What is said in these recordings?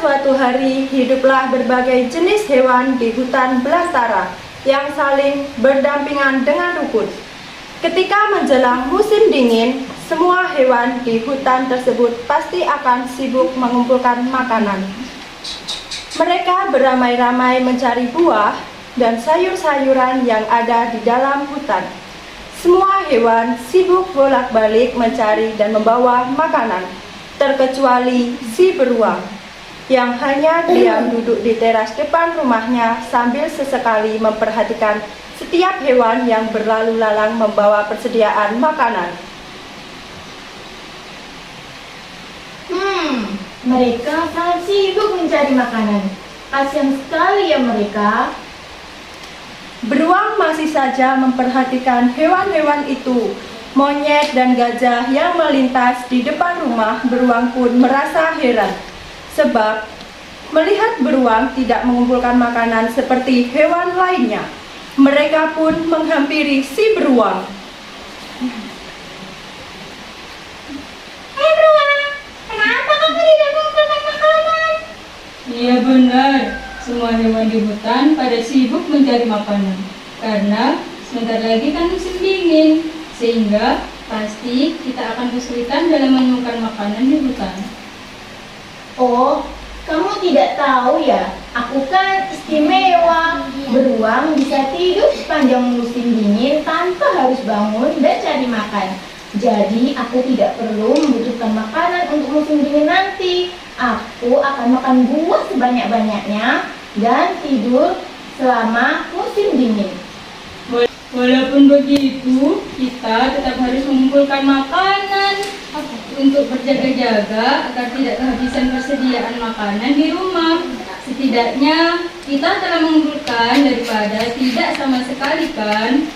suatu hari hiduplah berbagai jenis hewan di hutan belantara yang saling berdampingan dengan rukun. Ketika menjelang musim dingin, semua hewan di hutan tersebut pasti akan sibuk mengumpulkan makanan. Mereka beramai-ramai mencari buah dan sayur-sayuran yang ada di dalam hutan. Semua hewan sibuk bolak-balik mencari dan membawa makanan, terkecuali si beruang yang hanya diam duduk di teras depan rumahnya sambil sesekali memperhatikan setiap hewan yang berlalu lalang membawa persediaan makanan. Mereka sangat sibuk mencari makanan. Kasihan sekali ya mereka. Beruang masih saja memperhatikan hewan-hewan itu. Monyet dan gajah yang melintas di depan rumah beruang pun merasa heran, sebab melihat beruang tidak mengumpulkan makanan seperti hewan lainnya. Mereka pun menghampiri si beruang. Hei beruang, kenapa kamu tidak mengumpulkan makanan? Iya benar, semua hewan di hutan pada sibuk mencari makanan. Karena sebentar lagi kan musim dingin, sehingga pasti kita akan kesulitan dalam menemukan makanan di hutan. Oh, kamu tidak tahu ya, aku kan istimewa. Beruang bisa tidur sepanjang musim dingin tanpa harus bangun dan cari makan. Jadi aku tidak perlu membutuhkan makanan untuk musim dingin nanti. Aku akan makan buah sebanyak-banyaknya dan tidur selama musim dingin. Walaupun begitu, kita tetap harus mengumpulkan makanan untuk berjaga-jaga agar tidak kehabisan persediaan makanan di rumah. Setidaknya kita telah mengumpulkan daripada tidak sama sekali kan?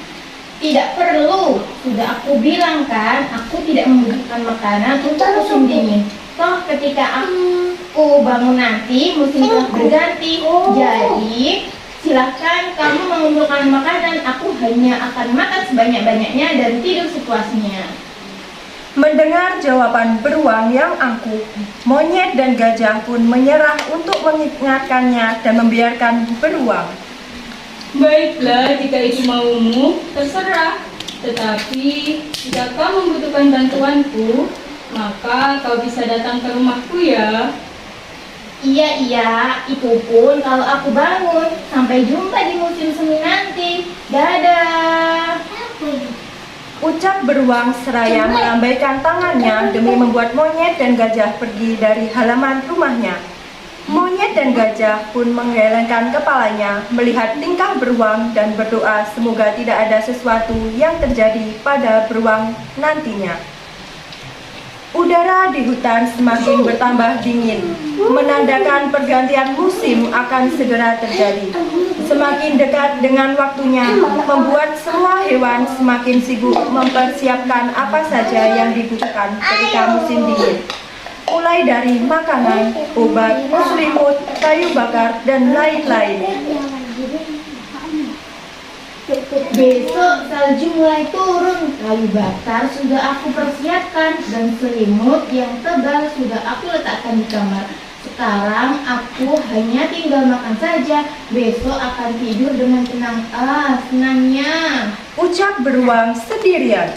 Tidak perlu, sudah aku bilang kan, aku tidak membutuhkan makanan untuk musim dingin. Toh ketika aku bangun nanti, musim telah berganti. Jadi silahkan kamu mengumpulkan makanan, aku hanya akan makan sebanyak-banyaknya dan tidur sepuasnya. Mendengar jawaban beruang yang angkuh, monyet dan gajah pun menyerah untuk mengingatkannya dan membiarkan beruang. Baiklah, jika itu maumu, terserah. Tetapi, jika kau membutuhkan bantuanku, maka kau bisa datang ke rumahku ya. Iya, itu pun kalau aku bangun. Sampai jumpa di musim semi nanti. Dadah. Ucap beruang seraya melambaikan tangannya demi membuat monyet dan gajah pergi dari halaman rumahnya. Monyet dan gajah pun menggelengkan kepalanya melihat tingkah beruang dan berdoa semoga tidak ada sesuatu yang terjadi pada beruang nantinya. Udara di hutan semakin bertambah dingin, menandakan pergantian musim akan segera terjadi. Semakin dekat dengan waktunya, membuat semua hewan semakin sibuk mempersiapkan apa saja yang dibutuhkan ketika musim dingin. Mulai dari makanan, obat, selimut, kayu bakar, dan lain-lain. Besok salju mulai turun. Kayu bakar sudah aku persiapkan dan selimut yang tebal sudah aku letakkan di kamar. Sekarang aku hanya tinggal makan saja. Besok akan tidur dengan tenang. Senangnya. Ucap beruang sendirian.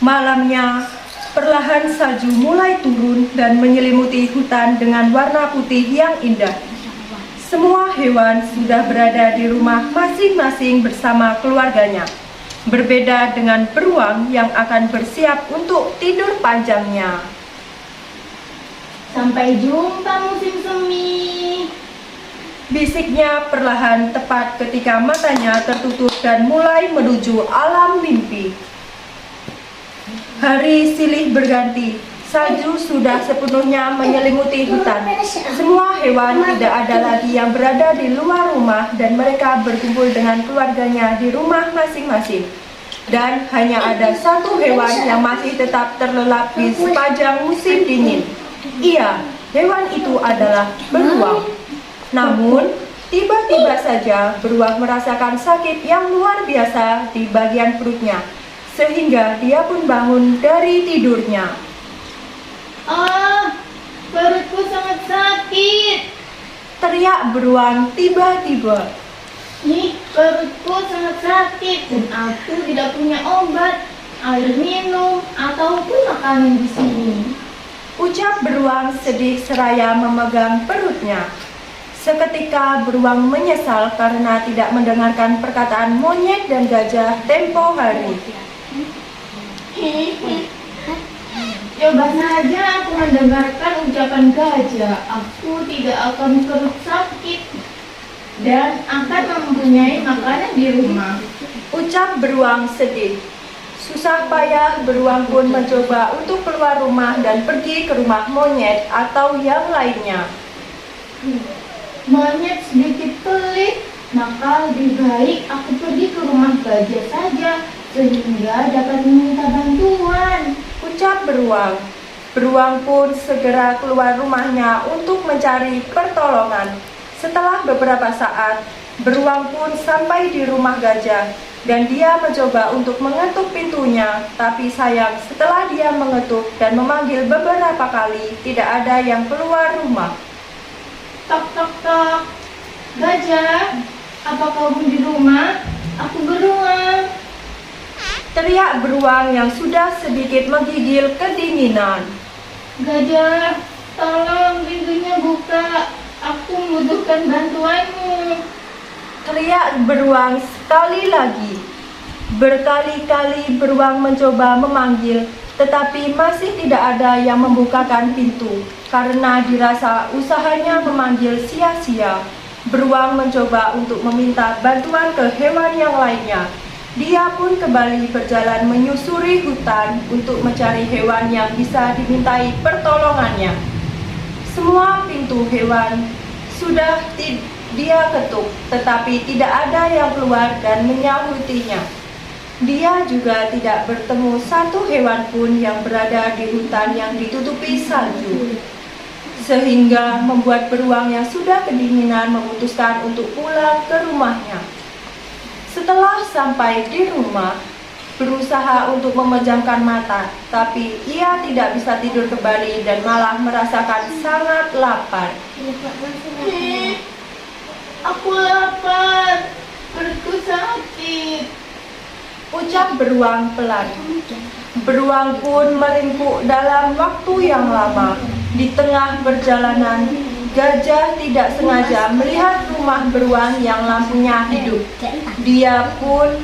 Malamnya, perlahan salju mulai turun dan menyelimuti hutan dengan warna putih yang indah. Semua hewan sudah berada di rumah masing-masing bersama keluarganya. Berbeda dengan beruang yang akan bersiap untuk tidur panjangnya. Sampai jumpa musim semi. Bisiknya perlahan tepat ketika matanya tertutup dan mulai menuju alam mimpi. Hari silih berganti, salju sudah sepenuhnya menyelimuti hutan. Semua hewan tidak ada lagi yang berada di luar rumah dan mereka berkumpul dengan keluarganya di rumah masing-masing. Dan hanya ada satu hewan yang masih tetap terlelap di sepanjang musim dingin. Iya, hewan itu adalah beruang. Namun, tiba-tiba saja beruang merasakan sakit yang luar biasa di bagian perutnya, sehingga dia pun bangun dari tidurnya. Perutku sangat sakit. teriak beruang tiba-tiba. Ih, perutku sangat sakit dan aku tidak punya obat, air minum, ataupun makanan di sini. Ucap beruang sedih seraya memegang perutnya. Seketika beruang menyesal karena tidak mendengarkan perkataan monyet dan gajah tempo hari. Coba saja aku mendengarkan ucapan gajah, aku tidak akan perut sakit dan akan mempunyai makanan di rumah. Ucap beruang sedih. Susah payah beruang pun mencoba untuk keluar rumah dan pergi ke rumah monyet atau yang lainnya. Monyet sedikit pelit, maka lebih baik aku pergi ke rumah gajah saja sehingga dapat meminta bantuan. Ucap beruang. Beruang pun segera keluar rumahnya untuk mencari pertolongan. Setelah beberapa saat, beruang pun sampai di rumah gajah dan dia mencoba untuk mengetuk pintunya. Tapi sayang, setelah dia mengetuk dan memanggil beberapa kali, tidak ada yang keluar rumah. Tok tok tok. Gajah, apa kamu di rumah? Aku beruang. Teriak beruang yang sudah sedikit menggigil kedinginan. Gajah, tolong pintunya buka. Aku membutuhkan bantuanmu. Teriak beruang sekali lagi. Berkali-kali beruang mencoba memanggil, tetapi masih tidak ada yang membukakan pintu. Karena dirasa usahanya memanggil sia-sia, beruang mencoba untuk meminta bantuan ke hewan yang lainnya. Dia pun kembali berjalan menyusuri hutan untuk mencari hewan yang bisa dimintai pertolongannya. Semua pintu hewan sudah dia ketuk, tetapi tidak ada yang keluar dan menyahutinya. Dia juga tidak bertemu satu hewan pun yang berada di hutan yang ditutupi salju. Sehingga membuat beruang yang sudah kedinginan memutuskan untuk pulang ke rumahnya. Setelah sampai di rumah, berusaha untuk memejamkan mata, tapi ia tidak bisa tidur kembali dan malah merasakan sangat lapar. Aku lapar, perutku sakit. Ucap beruang pelan. Beruang pun meringkuk dalam waktu yang lama. Di tengah perjalanan, gajah tidak sengaja melihat rumah beruang yang lampunya hidup. Dia pun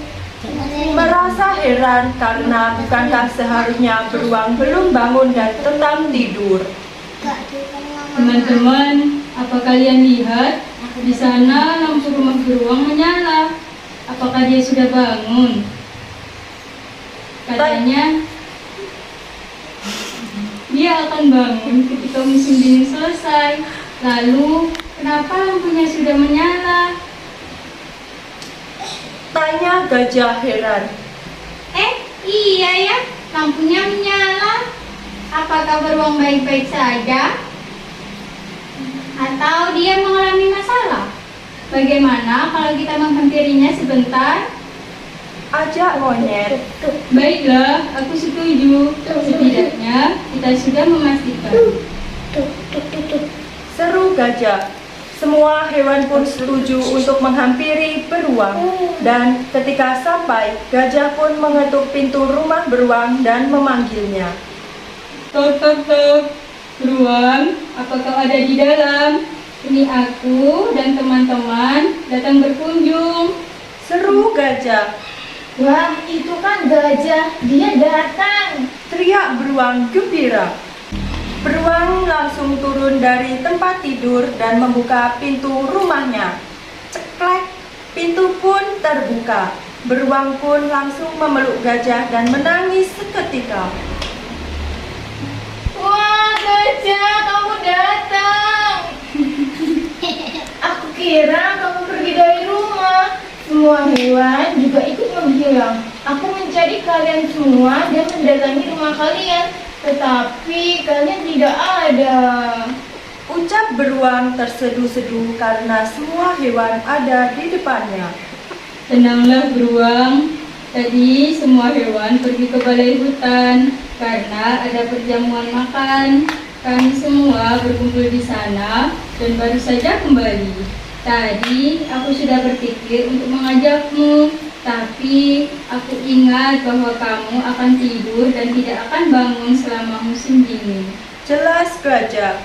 merasa heran karena bukankah seharusnya beruang belum bangun dan tetap tidur. Teman-teman, apa kalian lihat? Di sana lampu rumah beruang menyala. Apakah dia sudah bangun? Katanya dia akan bangun ketika musim dingin selesai. Lalu, kenapa lampunya sudah menyala? Tanya gajah heran. Iya ya, lampunya menyala. Apakah beruang baik-baik saja? Atau dia mengalami masalah? Bagaimana kalau kita menghampirinya sebentar? Ajak monyet. Baiklah, aku setuju. Setidaknya kita sudah memastikan. Seru gajah. Semua hewan pun setuju untuk menghampiri beruang. Dan ketika sampai, gajah pun mengetuk pintu rumah beruang dan memanggilnya. Tok tok tok. Beruang, apakah ada di dalam? Ini aku dan teman-teman datang berkunjung. Seru gajah. Wah, itu kan gajah, dia datang. Teriak beruang gembira. Beruang langsung turun dari tempat tidur dan membuka pintu rumahnya. Ceklek, pintu pun terbuka. Beruang pun langsung memeluk gajah dan menangis seketika. Wah, gajah, kamu datang. Aku kira kamu pergi dari rumah. Semua hewan juga ikut menghilang. Aku mencari kalian semua dan mendatangi rumah kalian, tetapi kalian tidak ada. Ucap beruang terseduh-seduh karena semua hewan ada di depannya. Tenanglah beruang. Tadi semua hewan pergi ke balai hutan karena ada perjamuan makan. Kami semua berkumpul di sana dan baru saja kembali. Tadi aku sudah berpikir untuk mengajakmu, tapi aku ingat bahwa kamu akan tidur dan tidak akan bangun selama musim dingin. Jelas Gajah.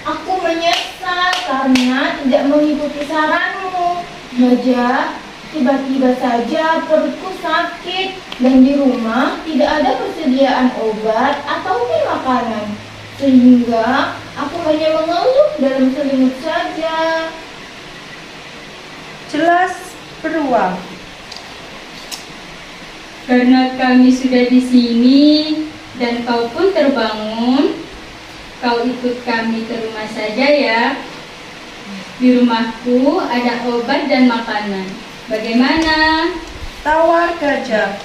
Aku menyesal karena tidak mengikuti saranmu. Gajah, tiba-tiba saja perutku sakit dan di rumah tidak ada persediaan obat ataupun makanan. Sehingga aku hanya mengeluh dalam selimut saja. Jelas Beruang. Karena kami sudah di sini dan kau pun terbangun, kau ikut kami ke rumah saja ya. Di rumahku ada obat dan makanan. Bagaimana? Tawar Gajah.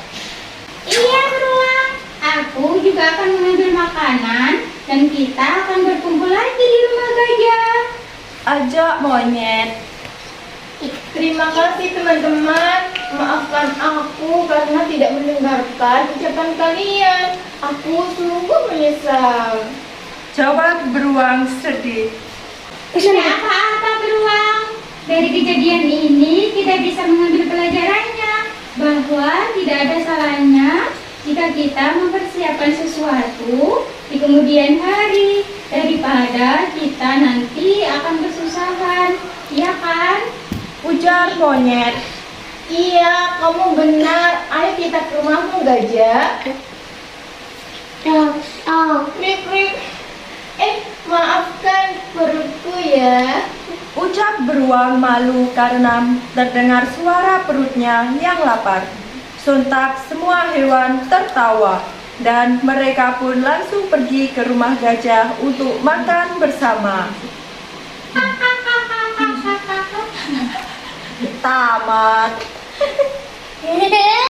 Iya, Beruang. Aku juga akan mengambil makanan dan kita akan berkumpul lagi di rumah gajah. Ajak Monyet. Terima kasih teman-teman. Maafkan aku karena tidak mendengarkan ucapan kalian. Aku sungguh menyesal. Jawab Beruang sedih. Tidak apa-apa, Beruang. Dari kejadian ini kita bisa mengambil pelajarannya bahwa tidak ada salahnya jika kita mempersiapkan sesuatu di kemudian hari daripada kita nanti akan kesusahan. Iya kan? Ujar Monyet. Iya, kamu benar. Ayo kita ke rumahmu, Gajah. Krip, krip. Maafkan perutku ya. Ucap Beruang malu karena terdengar suara perutnya yang lapar. Sontak semua hewan tertawa dan mereka pun langsung pergi ke rumah gajah untuk makan bersama. Tamat.